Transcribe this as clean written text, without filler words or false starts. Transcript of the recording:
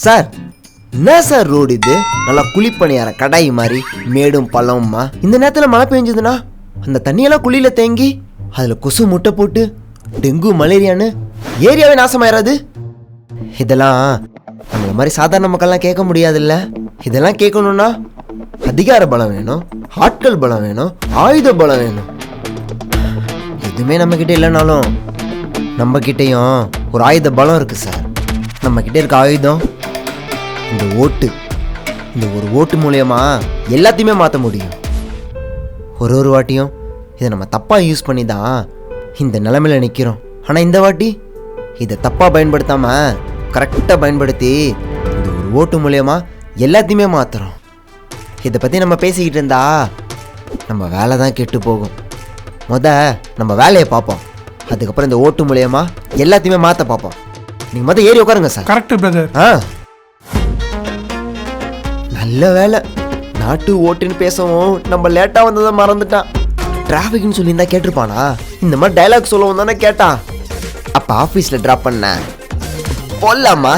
Sir என்ன sir road இது? நல்லா குழிப்பணியார கடாய் மாதிரி மேடும் பள்ளமுமா. இந்த நேரத்தில் மழை பெஞ்சதுன்னா அந்த தண்ணியெல்லாம் குழியில தேங்கி அதில் கொசு முட்டை போட்டு டெங்கு மலேரியான்னு ஏரியாவே நாசமாயிராது? இதெல்லாம் நம்மள மாதிரி சாதாரண மக்கள்லாம் கேட்க முடியாதுல்ல. இதெல்லாம் கேட்கணும்னா அதிகார பலம் வேணும், ஆட்கள் பலம் வேணும், ஆயுத பலம் வேணும். எதுவுமே நம்மக்கிட்ட இல்லைனாலும் நம்மக்கிட்டையும் ஒரு ஆயுத பலம் இருக்குது சார். நம்மக்கிட்ட இருக்க ஆயுதம் இந்த ஓட்டு. இந்த ஒரு ஓட்டு மூலயமா எல்லாத்தையுமே மாற்ற முடியும். ஒரு வாட்டியும் இதை நம்ம தப்பாக யூஸ் பண்ணி தான் இந்த நிலைமையில் நிற்கிறோம். ஆனால் இந்த வாட்டி இதை தப்பாக பயன்படுத்தாமல் கரெக்டாக பயன்படுத்தி இந்த ஒரு ஓட்டு மூலயமா எல்லாத்தையுமே மாற்றுறோம். இதை பற்றி நம்ம பேசிக்கிட்டு இருந்தா நம்ம வேலை தான் கெட்டு போகும். நம்ம வேலையை பார்ப்போம், அதுக்கப்புறம் இந்த ஓட்டு மூலயமா எல்லாத்தையுமே மாற்ற பார்ப்போம். நீங்கள் ஏறி உட்காருங்க சார். Correct brother. நல்ல வேலை, நாட்டு ஓட்டுன்னு பேசவும் நம்ம லேட்டாக வந்ததை மறந்துட்டான். டிராஃபிக்னு சொல்லியிருந்தா கேட்டிருப்பானா? இந்த மாதிரி டைலாக் சொல்லவும் தானே கேட்டான். அப்போ ஆஃபீஸில் ட்ராப் பண்ண போடலாமா?